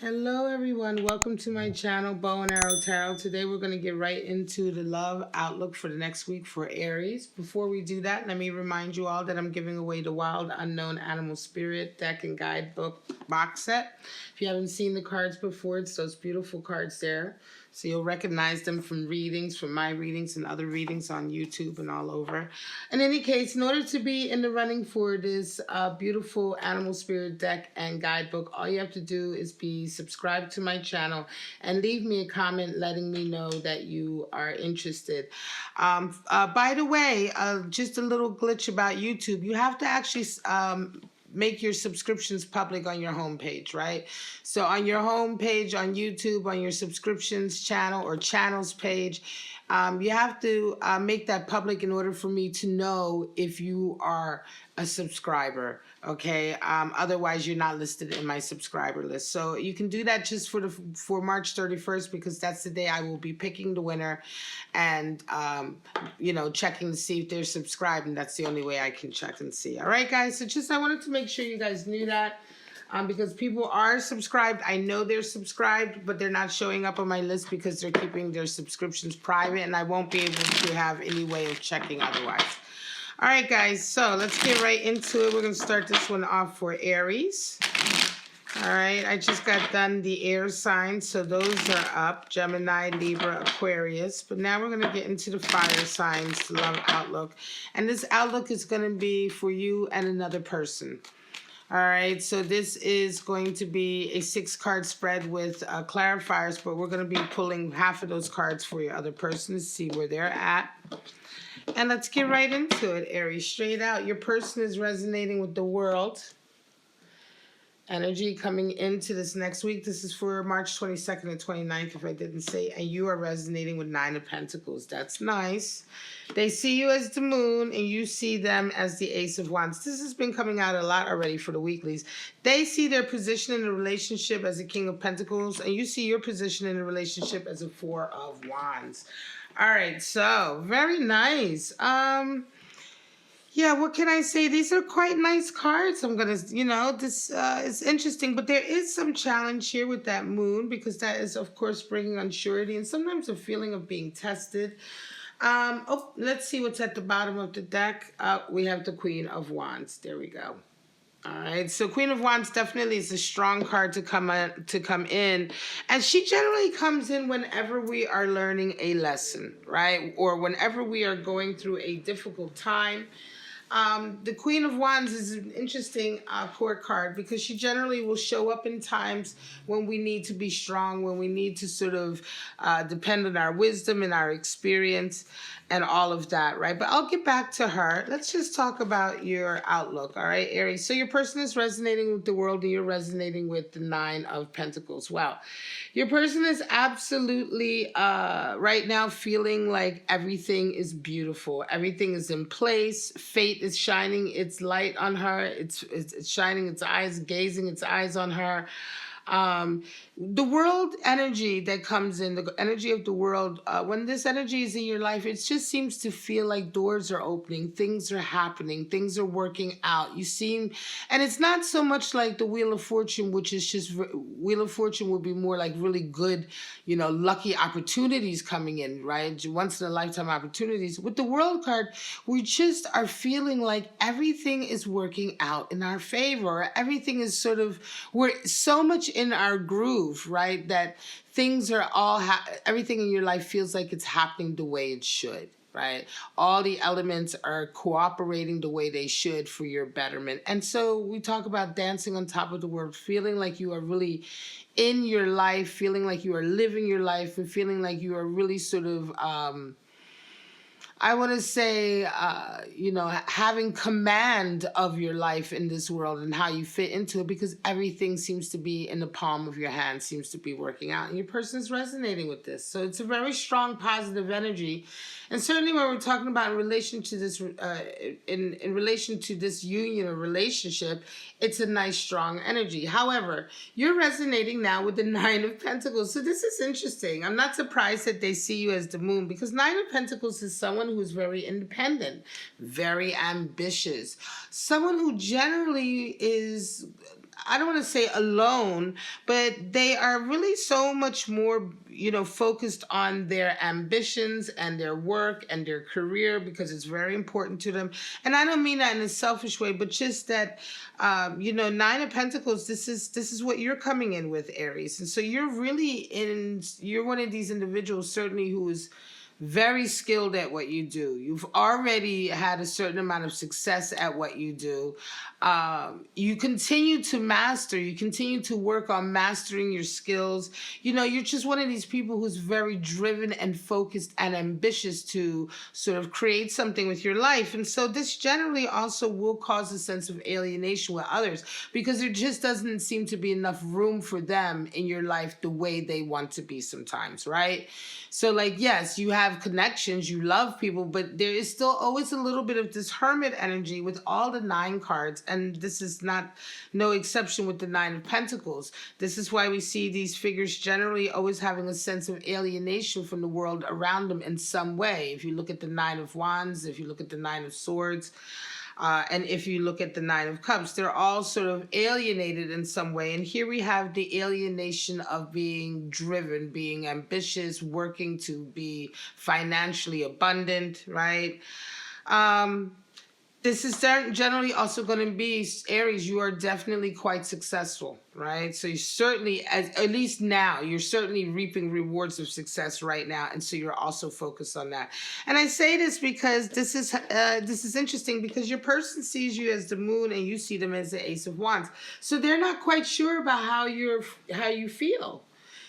Hello everyone, welcome to my channel, Bow and Arrow Tarot. Today we're going to get right into the love outlook for the next week for Aries. Before we do that, let me remind you all that I'm giving away the Wild Unknown Animal Spirit deck and guidebook box set. If you haven't seen the cards before, it's those beautiful cards there. So you'll recognize them from readings, from my readings and other readings on YouTube and all over. In any case, in order to be in the running for this beautiful animal spirit deck and guidebook, all you have to do is be subscribed to my channel and leave me a comment letting me know that you are interested. By the way, just a little glitch about YouTube. You have to actually make your subscriptions public on your homepage, right? So on your homepage on YouTube, on your subscriptions channel or channels page, you have to make that public in order for me to know if you are a subscriber, okay? Otherwise, you're not listed in my subscriber list. So you can do that just for March 31st because that's the day I will be picking the winner and, checking to see if they're subscribed, and that's the only way I can check and see. All right, guys? So I wanted to make sure you guys knew that. Because people are subscribed. I know they're subscribed, but they're not showing up on my list because they're keeping their subscriptions private, and I won't be able to have any way of checking otherwise. All right, guys, so let's get right into it. We're going to start this one off for Aries. All right, I just got done the air signs, so those are up, Gemini, Libra, Aquarius. But now we're going to get into the fire signs, the love outlook. And this outlook is going to be for you and another person. All right, so this is going to be a 6-card spread with clarifiers, but we're going to be pulling half of those cards for your other person to see where they're at. And let's get right into it, Aries. Straight out, your person is resonating with the world energy coming into this next week. This is for March 22nd and 29th, if I didn't say. And you are resonating with 9 of Pentacles. That's nice. They see you as the moon, and you see them as the Ace of Wands. This has been coming out a lot already for the weeklies. They see their position in the relationship as a King of Pentacles, and you see your position in the relationship as a 4 of Wands. All right, so very nice. Yeah, what can I say? These are quite nice cards. I'm going to, this is interesting. But there is some challenge here with that moon because that is, of course, bringing unsurety and sometimes a feeling of being tested. Let's see what's at the bottom of the deck. We have the Queen of Wands. There we go. All right, so Queen of Wands definitely is a strong card to come in, and she generally comes in whenever we are learning a lesson, right? Or whenever we are going through a difficult time. The Queen of Wands is an interesting court card because she generally will show up in times when we need to be strong, when we need to sort of depend on our wisdom and our experience and all of that, right? But I'll get back to her. Let's just talk about your outlook, all right, Aries? So your person is resonating with the world and you're resonating with the 9 of Pentacles. Wow. Your person is absolutely right now feeling like everything is beautiful. Everything is in place. Fate is shining its light on her. It's shining its eyes, gazing its eyes on her. The world energy that comes in, the energy of the world, when this energy is in your life, it just seems to feel like doors are opening, things are happening, things are working out. And it's not so much like the Wheel of Fortune, which is just, Wheel of Fortune would be more like really good, lucky opportunities coming in, right? Once in a lifetime opportunities. With the World card, we just are feeling like everything is working out in our favor. Everything is we're so much in our groove, right? That things are everything in your life feels like it's happening the way it should, right? All the elements are cooperating the way they should for your betterment. And so we talk about dancing on top of the world, feeling like you are really in your life, feeling like you are living your life, and feeling like you are really I want to say, having command of your life in this world and how you fit into it, because everything seems to be in the palm of your hand, seems to be working out. And your person is resonating with this. So it's a very strong, positive energy. And certainly when we're talking about in relation to this, in relation to this union or relationship, it's a nice, strong energy. However, you're resonating now with the 9 of Pentacles. So this is interesting. I'm not surprised that they see you as the moon, because 9 of Pentacles is someone who's very independent, very ambitious, someone who generally is I don't want to say alone, but they are really so much more, focused on their ambitions and their work and their career because it's very important to them. And I don't mean that in a selfish way, but just that, Nine of Pentacles, this is what you're coming in with, Aries. And so you're one of these individuals certainly who is very skilled at what you do. You've already had a certain amount of success at what you do. You continue to master, you continue to work on mastering your skills. You're just one of these people who's very driven and focused and ambitious to sort of create something with your life. And so this generally also will cause a sense of alienation with others because there just doesn't seem to be enough room for them in your life the way they want to be sometimes, right? So yes, you have connections, you love people, but there is still always a little bit of this hermit energy with all the 9 cards. And this is no exception with the 9 of Pentacles. This is why we see these figures generally always having a sense of alienation from the world around them in some way. If you look at the 9 of Wands, if you look at the 9 of Swords, and if you look at the 9 of Cups, they're all sort of alienated in some way. And here we have the alienation of being driven, being ambitious, working to be financially abundant, right? This is generally also going to be, Aries, you are definitely quite successful, right? So you certainly, at least now, you're certainly reaping rewards of success right now. And so you're also focused on that. And I say this because this is interesting because your person sees you as the moon and you see them as the Ace of Wands. So they're not quite sure about how you feel.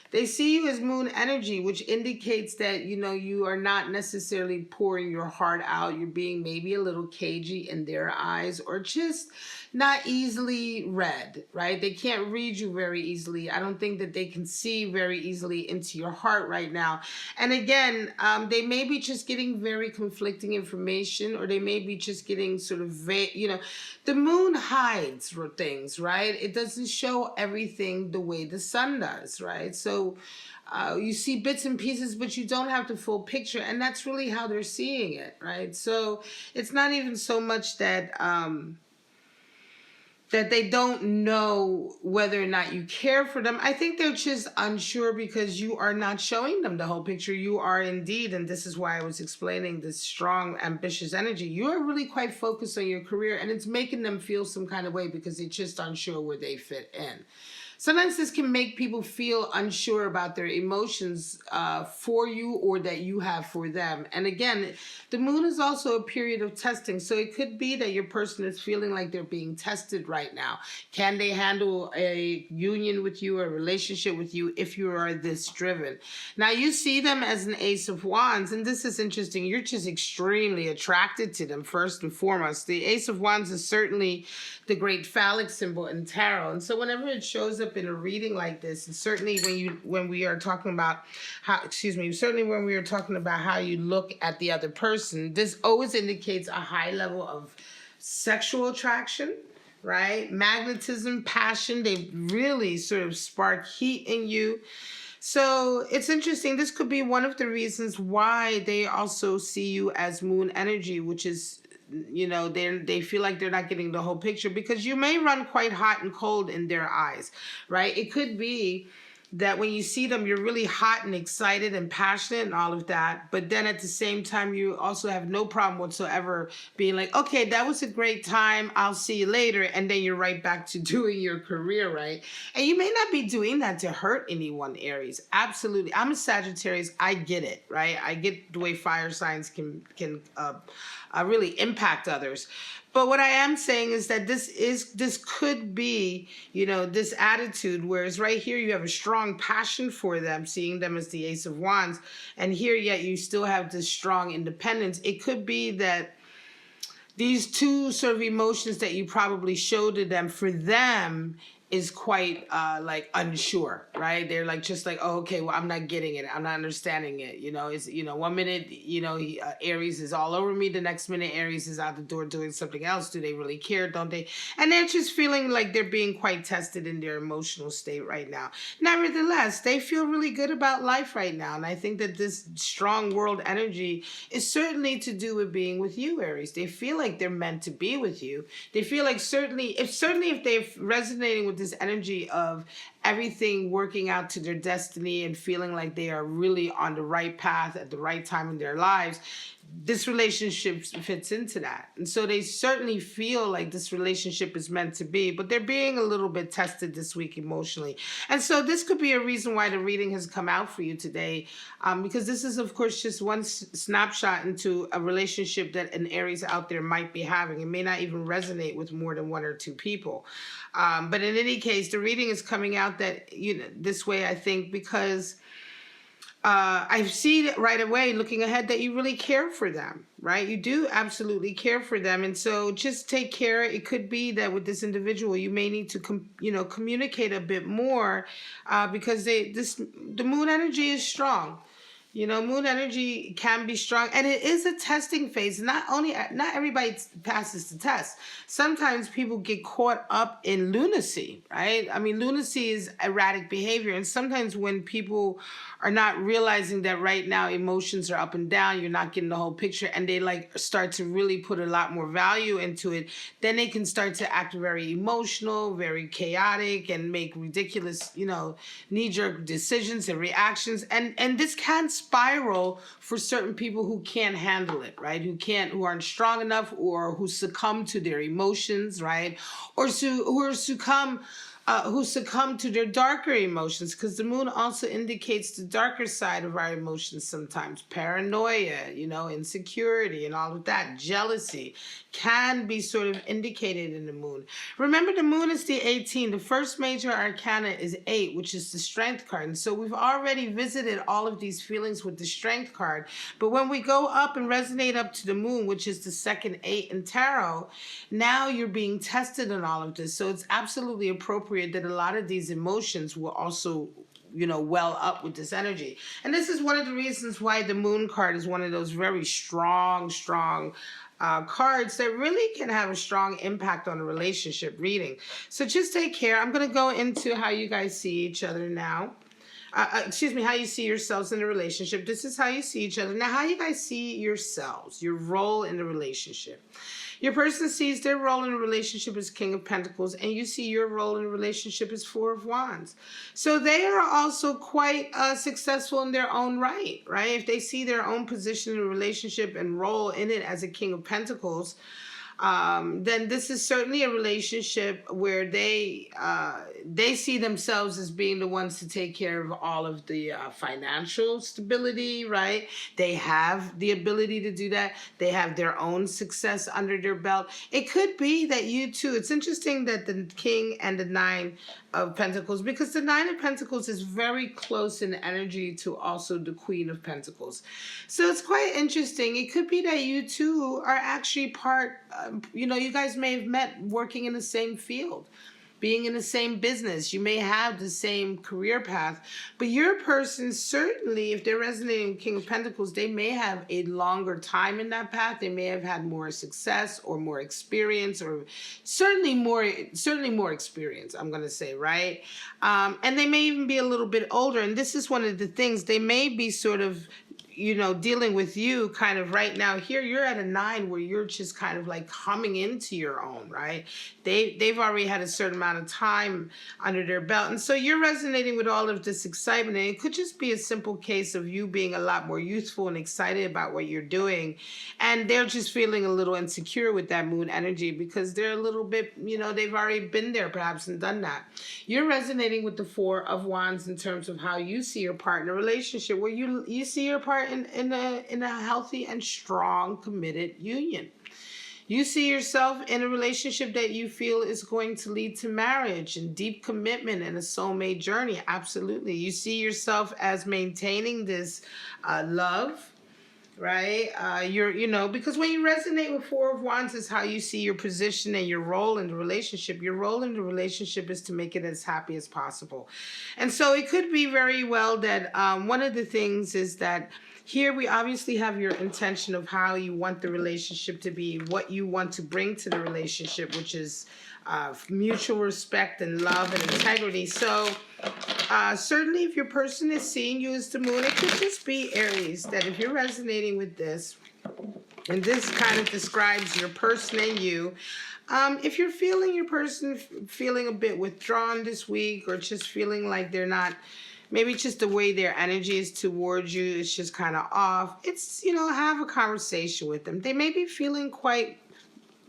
They see you as moon energy, which indicates that, you are not necessarily pouring your heart out. You're being maybe a little cagey in their eyes or just not easily read, right? They can't read you very easily. I don't think that they can see very easily into your heart right now. And again, they may be just getting very conflicting information, or they may be just getting sort of vague, the moon hides things, right? It doesn't show everything the way the sun does, right? So you see bits and pieces, but you don't have the full picture. And that's really how they're seeing it, right? So it's not even so much that that they don't know whether or not you care for them. I think they're just unsure because you are not showing them the whole picture. You are indeed, and this is why I was explaining this strong, ambitious energy. You are really quite focused on your career, and it's making them feel some kind of way because they're just unsure where they fit in. Sometimes this can make people feel unsure about their emotions for you or that you have for them. And again, the moon is also a period of testing. So it could be that your person is feeling like they're being tested right now. Can they handle a union with you, a relationship with you, if you are this driven? Now, you see them as an Ace of Wands, and this is interesting. You're just extremely attracted to them, first and foremost. The Ace of Wands is certainly the great phallic symbol in tarot. And so whenever it shows up in a reading like this, and certainly when we are talking about when we are talking about how you look at the other person, this always indicates a high level of sexual attraction, right? Magnetism, passion. They really sort of spark heat in you. So it's interesting. This could be one of the reasons why they also see you as moon energy, which is, they feel like they're not getting the whole picture because you may run quite hot and cold in their eyes, right? It could be that when you see them, you're really hot and excited and passionate and all of that. But then at the same time, you also have no problem whatsoever being like, okay, that was a great time. I'll see you later. And then you're right back to doing your career, right? And you may not be doing that to hurt anyone, Aries. Absolutely. I'm a Sagittarius. I get it, right? I get the way fire signs can really impact others. But what I am saying is that this could be, this attitude, whereas right here you have a strong passion for them, seeing them as the Ace of Wands, and here yet you still have this strong independence. It could be that these two sort of emotions that you probably show to them, for them, is quite unsure, right? They're just like, oh, okay, well, I'm not getting it. I'm not understanding it. It's, 1 minute, Aries is all over me. The next minute, Aries is out the door doing something else. Do they really care? Don't they? And they're just feeling like they're being quite tested in their emotional state right now. Nevertheless, they feel really good about life right now. And I think that this strong world energy is certainly to do with being with you, Aries. They feel like they're meant to be with you. They feel like certainly if they're resonating with with this energy of everything working out to their destiny and feeling like they are really on the right path at the right time in their lives, this relationship fits into that. And so they certainly feel like this relationship is meant to be, but they're being a little bit tested this week emotionally. And so this could be a reason why the reading has come out for you today, because this is, of course, just one snapshot into a relationship that an Aries out there might be having. It may not even resonate with more than one or two people. But in any case, the reading is coming out that, this way, I think, because I see it right away looking ahead that you really care for them, right? You do absolutely care for them. And so just take care. It could be that with this individual, you may need to, communicate a bit more because the moon energy is strong. Moon energy can be strong, and it is a testing phase. Not everybody passes the test. Sometimes people get caught up in lunacy, right? I mean, lunacy is erratic behavior, and sometimes when people are not realizing that right now emotions are up and down, you're not getting the whole picture, and they start to really put a lot more value into it, then they can start to act very emotional, very chaotic, and make ridiculous, knee-jerk decisions and reactions, and this can spiral for certain people who can't handle it, right? Who aren't strong enough, or who succumb to their emotions, right? Or who succumb to their darker emotions, because the moon also indicates the darker side of our emotions sometimes. Paranoia, insecurity and all of that. Jealousy can be sort of indicated in the moon. Remember, the moon is the 18. The first major arcana is 8, which is the strength card. And so we've already visited all of these feelings with the strength card. But when we go up and resonate up to the moon, which is the second 8 in tarot, now you're being tested in all of this. So it's absolutely appropriate that a lot of these emotions will also well up with this energy. And this is one of the reasons why the moon card is one of those very strong cards that really can have a strong impact on a relationship reading. So just take care. I'm going to go into how you guys see each other now. How you see yourselves in a relationship. This is how you see each other. Now, how you guys see yourselves, your role in the relationship. Your person sees their role in a relationship as King of Pentacles, and you see your role in a relationship as Four of Wands. So they are also quite successful in their own right? If they see their own position in a relationship and role in it as a King of Pentacles, then this is certainly a relationship where they see themselves as being the ones to take care of all of the financial stability, right? They have the ability to do that. They have their own success under their belt. It could be that you too. It's interesting that the King and the 9 of Pentacles, because the 9 of Pentacles is very close in energy to also the Queen of Pentacles. So it's quite interesting. It could be that you two are actually part, you guys may have met working in the same field, being in the same business. You may have the same career path, but your person, certainly, if they're resonating with King of Pentacles, they may have a longer time in that path. They may have had more success or more experience, or certainly more experience, I'm going to say, right? And they may even be a little bit older. And this is one of the things. They may be sort of dealing with you kind of right now. Here you're at a 9 where you're just kind of like coming into your own, right? They've already had a certain amount of time under their belt, and so you're resonating with all of this excitement. And it could just be a simple case of you being a lot more youthful and excited about what you're doing, and they're just feeling a little insecure with that moon energy because they're a little bit, they've already been there perhaps and done that. You're resonating with the 4 of Wands in terms of how you see your partner relationship, where you see your part in a healthy and strong committed union. You see yourself in a relationship that you feel is going to lead to marriage and deep commitment and a soulmate journey. Absolutely. You see yourself as maintaining this love, right? Because when you resonate with 4 of Wands is how you see your position and your role in the relationship. Your role in the relationship is to make it as happy as possible. And so it could be very well that one of the things is that here we obviously have your intention of how you want the relationship to be, what you want to bring to the relationship, which is mutual respect and love and integrity. So certainly if your person is seeing you as the moon, it could just be Aries, that if you're resonating with this, And this kind of describes your person and you. If you're feeling your person feeling a bit withdrawn this week, or just feeling like they're not, maybe just the way their energy is towards you is just kind of off, it's, have a conversation with them. They may be feeling quite,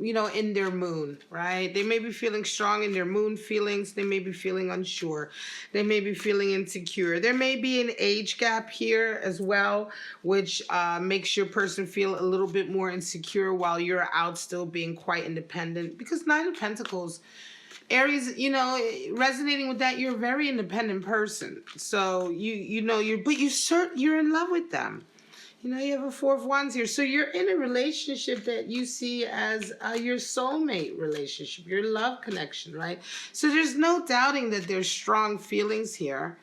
in their moon, right? They may be feeling strong in their moon feelings. They may be feeling unsure. They may be feeling insecure. There may be an age gap here as well, which makes your person feel a little bit more insecure while you're out still being quite independent. Because Nine of Pentacles, Aries, resonating with that, you're a very independent person. So you're in love with them. You have a Four of Wands here. So you're in a relationship that you see as your soulmate relationship, your love connection, right? So there's no doubting that there's strong feelings here.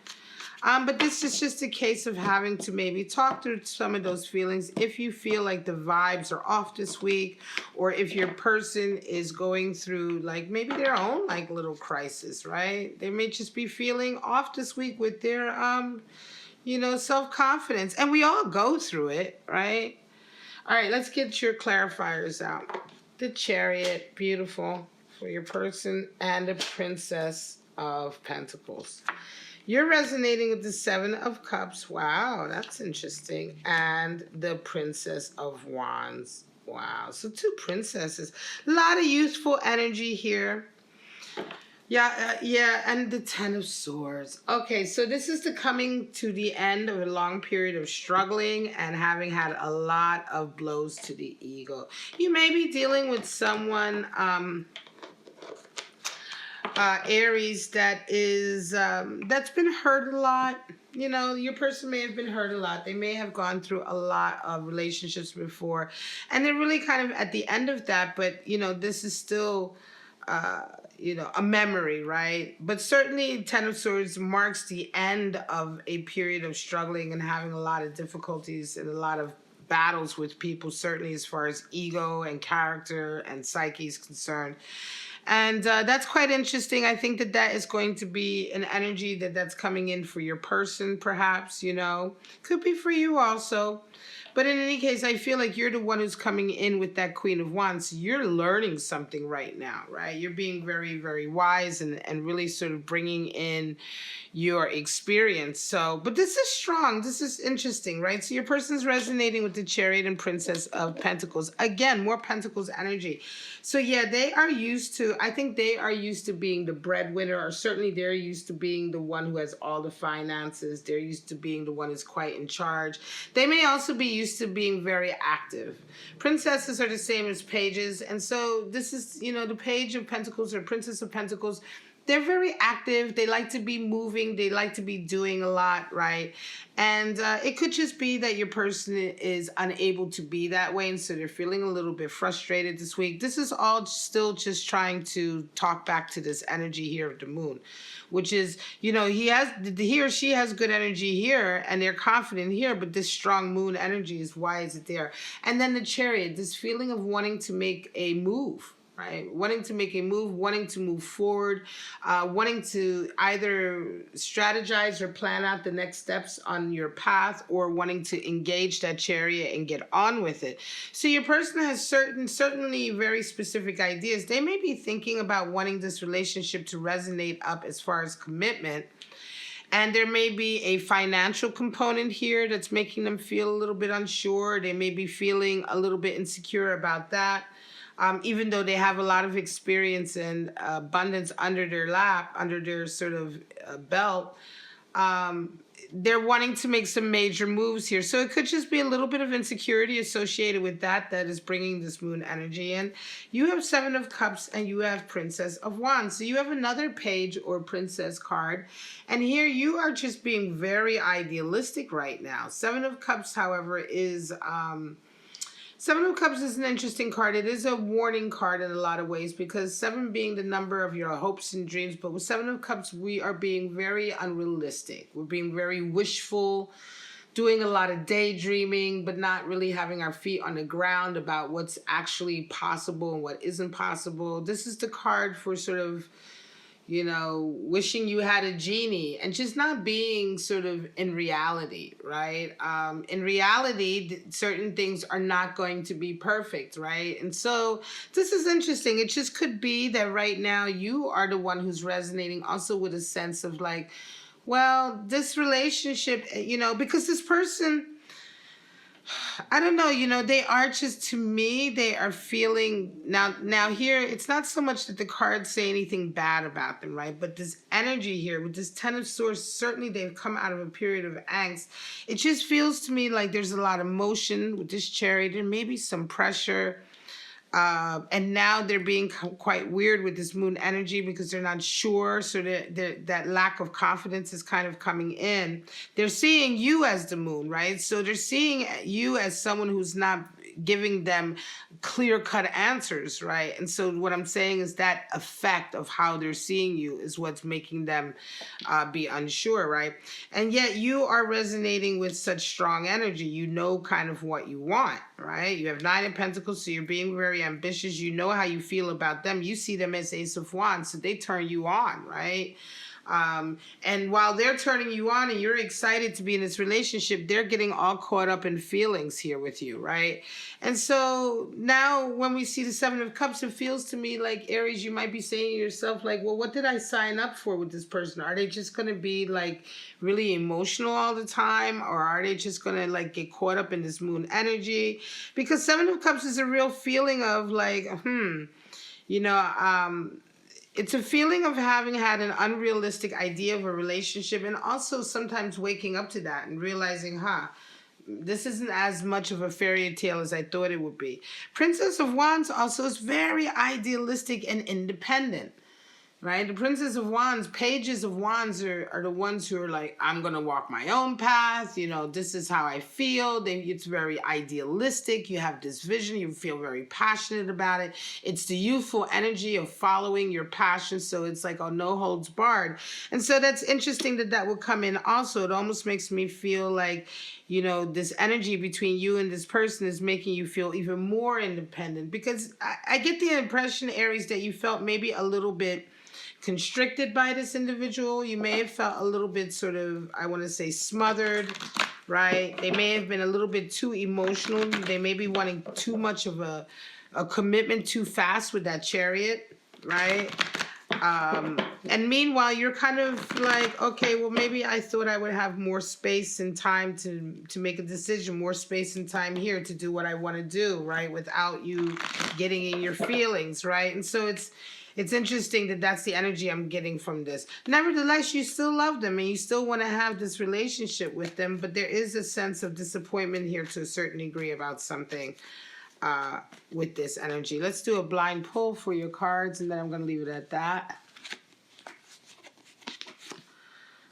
But this is just a case of having to maybe talk through some of those feelings if you feel like the vibes are off this week, or if your person is going through like maybe their own like little crisis, right? They may just be feeling off this week with their self-confidence. And we all go through it, right? All right, let's get your clarifiers out. The Chariot, beautiful, for your person, and the Princess of Pentacles. You're resonating with the Seven of Cups. Wow, that's interesting. And the Princess of Wands. Wow, so two princesses. A lot of youthful energy here. Yeah, and the Ten of Swords. Okay, so this is the coming to the end of a long period of struggling and having had a lot of blows to the ego. You may be dealing with someone, Aries, that's been hurt a lot. Your person may have been hurt a lot. They may have gone through a lot of relationships before, and they're really kind of at the end of that, but, this is still... a memory, right? But certainly Ten of Swords marks the end of a period of struggling and having a lot of difficulties and a lot of battles with people, certainly as far as ego and character and psyche is concerned. And that's quite interesting. I think that is going to be an energy that's coming in for your person, perhaps, Could be for you also. But in any case, I feel like you're the one who's coming in with that Queen of Wands. So you're learning something right now, right? You're being very, very wise and really sort of bringing in your experience. So, but this is strong. This is interesting, right? So your person's resonating with the Chariot and Princess of Pentacles. Again, more Pentacles energy. So yeah, I think they are used to being the breadwinner, or certainly they're used to being the one who has all the finances. They're used to being the one who's quite in charge. They may also be used to being very active. Princesses are the same as pages. And so this is, the Page of Pentacles or Princess of Pentacles. They're very active. They like to be moving. They like to be doing a lot, right? And it could just be that your person is unable to be that way, and so they're feeling a little bit frustrated this week. This is all still just trying to talk back to this energy here of the moon, which is, he or she has good energy here, and they're confident here, but this strong moon energy is, why is it there? And then the Chariot, this feeling of wanting to make a move, right? Wanting to make a move, wanting to move forward, wanting to either strategize or plan out the next steps on your path, or wanting to engage that Chariot and get on with it. So your person has certainly very specific ideas. They may be thinking about wanting this relationship to resonate up as far as commitment. And there may be a financial component here that's making them feel a little bit unsure. They may be feeling a little bit insecure about that. Even though they have a lot of experience and abundance under their lap, under their sort of belt, they're wanting to make some major moves here. So it could just be a little bit of insecurity associated with that is bringing this moon energy in. You have Seven of Cups and you have Princess of Wands. So you have another page or princess card. And here you are just being very idealistic right now. Seven of Cups, however, is... Seven of Cups is an interesting card. It is a warning card in a lot of ways, because 7 being the number of your hopes and dreams. But with Seven of Cups, we are being very unrealistic. We're being very wishful, doing a lot of daydreaming, but not really having our feet on the ground about what's actually possible and what isn't possible. This is the card for sort of, wishing you had a genie and just not being sort of in reality, right? In reality, certain things are not going to be perfect, right? And so this is interesting. It just could be that right now you are the one who's resonating also with a sense of like, well, this relationship, because this person, I don't know, they are just, to me, they are feeling now here, it's not so much that the cards say anything bad about them, right? But this energy here with this Ten of Swords, certainly they've come out of a period of angst. It just feels to me like there's a lot of motion with this Chariot. There may be some pressure. And now they're being quite weird with this moon energy because they're not sure. So that lack of confidence is kind of coming in. They're seeing you as the moon, right? So they're seeing you as someone who's not giving them clear-cut answers, right? And so what I'm saying is that effect of how they're seeing you is what's making them be unsure, right? And yet you are resonating with such strong energy. You know kind of what you want, right? You have 9 of Pentacles, so you're being very ambitious. You know how you feel about them. You see them as Ace of Wands, so they turn you on, right? And while they're turning you on and you're excited to be in this relationship, they're getting all caught up in feelings here with you, right? And so now when we see the 7 of Cups, it feels to me like, Aries, you might be saying to yourself, like, well, what did I sign up for with this person? Are they just going to be like really emotional all the time? Or are they just going to like get caught up in this moon energy? Because 7 of Cups is a real feeling of like, it's a feeling of having had an unrealistic idea of a relationship, and also sometimes waking up to that and realizing, this isn't as much of a fairy tale as I thought it would be. Princess of Wands also is very idealistic and independent. Right? The Princess of Wands, Pages of Wands are the ones who are like, I'm going to walk my own path. This is how I feel. It's very idealistic. You have this vision. You feel very passionate about it. It's the youthful energy of following your passion. So it's like, no holds barred. And so that's interesting that will come in also. It almost makes me feel like, this energy between you and this person is making you feel even more independent. Because I get the impression, Aries, that you felt maybe a little bit constricted by this individual. You may have felt a little bit sort of, I want to say, smothered, right? They may have been a little bit too emotional. They may be wanting too much of a commitment too fast with that Chariot, right? And meanwhile, you're kind of like, okay, well, maybe I thought I would have more space and time to make a decision, more space and time here to do what I want to do, right? Without you getting in your feelings, right? And so it's interesting that that's the energy I'm getting from this. Nevertheless, you still love them and you still want to have this relationship with them, but there is a sense of disappointment here to a certain degree about something with this energy. Let's do a blind pull for your cards, and then I'm going to leave it at that.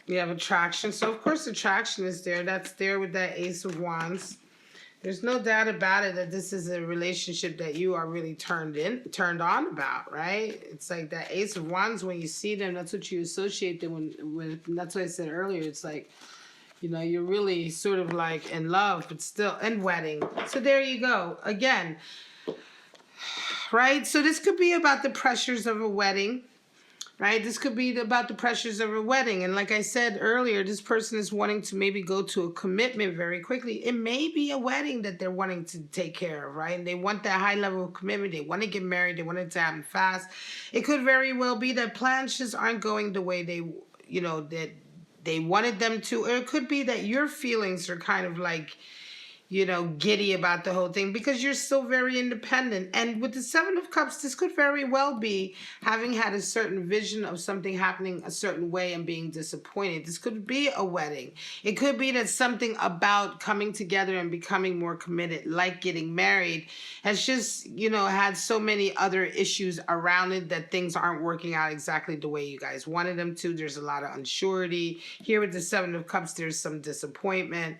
We have attraction. So, of course, attraction is there. That's there with that Ace of Wands. There's no doubt about it that this is a relationship that you are really turned on about, right? It's like that Ace of Wands, when you see them, that's what you associate them with. And that's what I said earlier. It's like, you're really sort of like in love, but still, and wedding. So there you go. Again, right? So this could be about the pressures of a wedding. Right? This could be about the pressures of a wedding. And like I said earlier, this person is wanting to maybe go to a commitment very quickly. It may be a wedding that they're wanting to take care of, right? And they want that high level of commitment. They want to get married. They want it to happen fast. It could very well be that plans just aren't going the way that they wanted them to. Or it could be that your feelings are kind of like, giddy about the whole thing because you're still very independent. And with the 7 of Cups, this could very well be having had a certain vision of something happening a certain way and being disappointed. This could be a wedding. It could be that something about coming together and becoming more committed, like getting married, has just, had so many other issues around it that things aren't working out exactly the way you guys wanted them to. There's a lot of unsurety. Here with the 7 of Cups, there's some disappointment.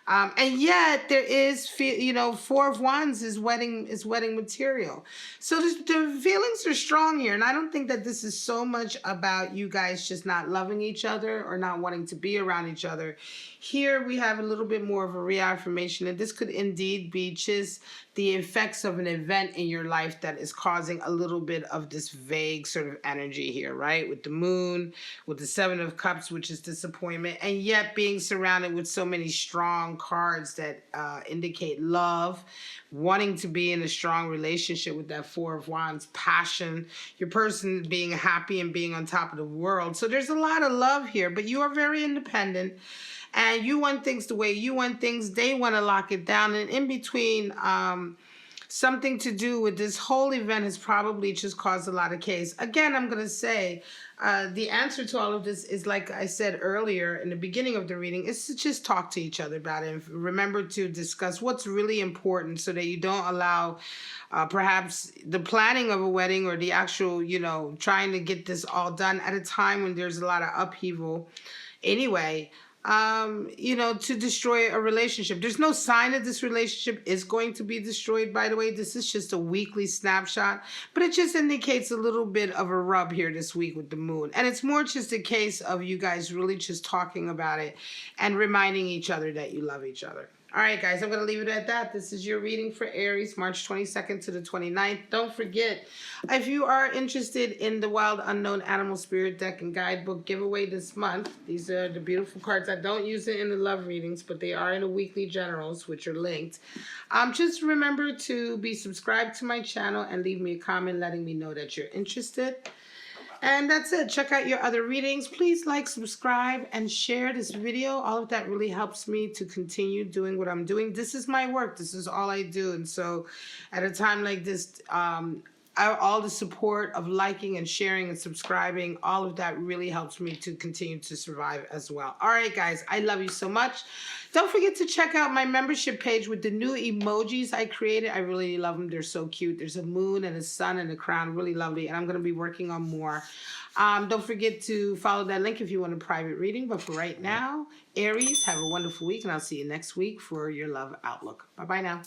And yet there is, 4 of Wands is wedding material. So the feelings are strong here. And I don't think that this is so much about you guys just not loving each other or not wanting to be around each other. Here we have a little bit more of a reaffirmation that this could indeed be just the effects of an event in your life that is causing a little bit of this vague sort of energy here, right? With the moon, with the Seven of Cups, which is disappointment, and yet being surrounded with so many strong cards that indicate love, wanting to be in a strong relationship with that Four of Wands, passion, your person being happy and being on top of the world. So there's a lot of love here, but you are very independent. And you want things the way you want things. They want to lock it down. And in between, something to do with this whole event has probably just caused a lot of chaos. Again, I'm going to say the answer to all of this is, like I said earlier in the beginning of the reading, is to just talk to each other about it. And remember to discuss what's really important so that you don't allow perhaps the planning of a wedding or the actual, trying to get this all done at a time when there's a lot of upheaval. Anyway, to destroy a relationship. There's no sign that this relationship is going to be destroyed, by the way. This is just a weekly snapshot, but it just indicates a little bit of a rub here this week with the moon. And it's more just a case of you guys really just talking about it and reminding each other that you love each other. All right, guys, I'm going to leave it at that. This is your reading for Aries, March 22nd to the 29th. Don't forget, if you are interested in the Wild Unknown Animal Spirit Deck and Guidebook giveaway this month, these are the beautiful cards. I don't use it in the love readings, but they are in the weekly generals, which are linked. Just remember to be subscribed to my channel and leave me a comment letting me know that you're interested. And that's it. Check out your other readings. Please like, subscribe, and share this video. All of that really helps me to continue doing what I'm doing. This is my work. This is all I do. And so at a time like this, all the support of liking and sharing and subscribing, all of that really helps me to continue to survive as well. All right, guys, I love you so much. Don't forget to check out my membership page with the new emojis I created. I really love them. They're so cute. There's a moon and a sun and a crown. Really lovely. And I'm going to be working on more. Don't forget to follow that link if you want a private reading. But for right now, Aries, have a wonderful week. And I'll see you next week for your love outlook. Bye-bye now.